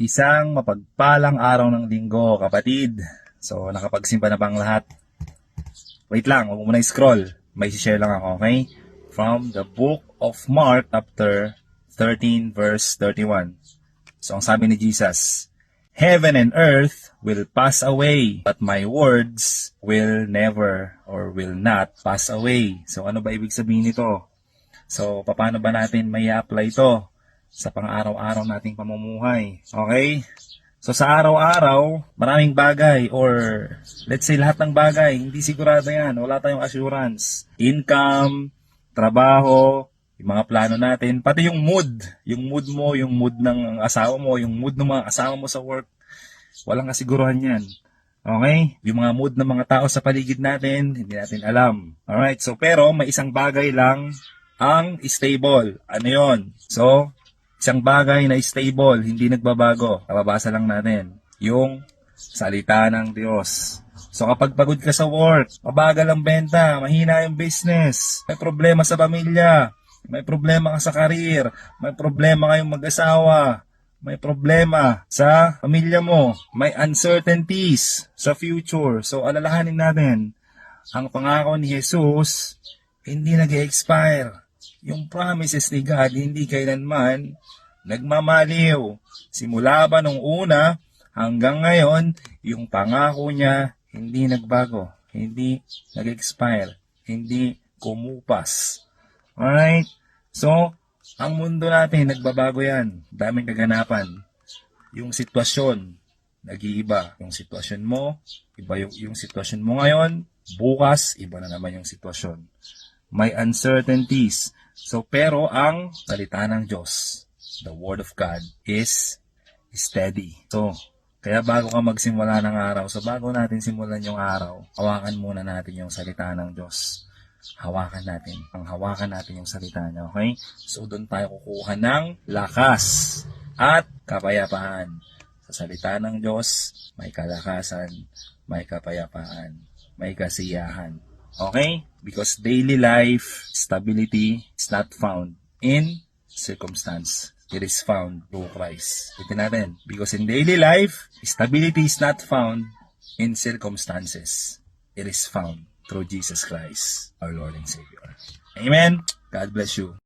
Isang mapagpalang araw ng linggo, kapatid. So, nakapagsimba na bang lahat? Wait lang, huwag mo na scroll. May share lang ako, okay? From the book of Mark, chapter 13, verse 31. So, ang sabi ni Jesus, Heaven and earth will pass away, but my words will never or will not pass away. So, ano ba ibig sabihin nito? So, paano ba natin may apply ito sa pang-araw-araw nating pamumuhay? Okay? So, sa araw-araw, maraming bagay or let's say lahat ng bagay, hindi sigurado yan. Wala tayong assurance. Income, trabaho, yung mga plano natin, pati yung mood mo, yung mood ng asawa mo, yung mood ng mga asawa mo sa work, walang kasiguruhan yan. Okay? Yung mga mood ng mga tao sa paligid natin, hindi natin alam. Alright? So, pero may isang bagay lang ang stable. Ano yon? So, isang bagay na stable, hindi nagbabago. Kababasa lang natin. Yung salita ng Diyos. So kapag pagod ka sa work, mabagal ang benta, mahina yung business, may problema sa pamilya, may problema ka sa karir, may problema kayong mag-asawa, may problema sa pamilya mo, may uncertainties sa future. So alalahanin natin, ang pangako ni Jesus hindi nag-expire. Yung promises ni God hindi kailanman nagmamaliw. Simula ba nung una hanggang ngayon, yung pangako niya hindi nagbago, hindi nag-expire, hindi kumupas. Alright? So, ang mundo natin, nagbabago yan. Daming kaganapan. Yung sitwasyon, nag-iiba. Yung sitwasyon mo, iba yung sitwasyon mo ngayon. Bukas, iba na naman yung sitwasyon. May uncertainties. So, pero ang salita ng Diyos, the Word of God, is steady. So, kaya bago ka magsimula ng araw, so bago natin simulan yung araw, hawakan muna natin yung salita ng Diyos. Hawakan natin yung salita niya, okay? So, doon tayo kukuha ng lakas at kapayapaan. Sa salita ng Diyos, may kalakasan, may kapayapaan, may kasiyahan. Okay? Because daily life stability is not found in circumstance. It is found through Christ. Ito natin. Because in daily life, stability is not found in circumstances. It is found through Jesus Christ, our Lord and Savior. Amen. God bless you.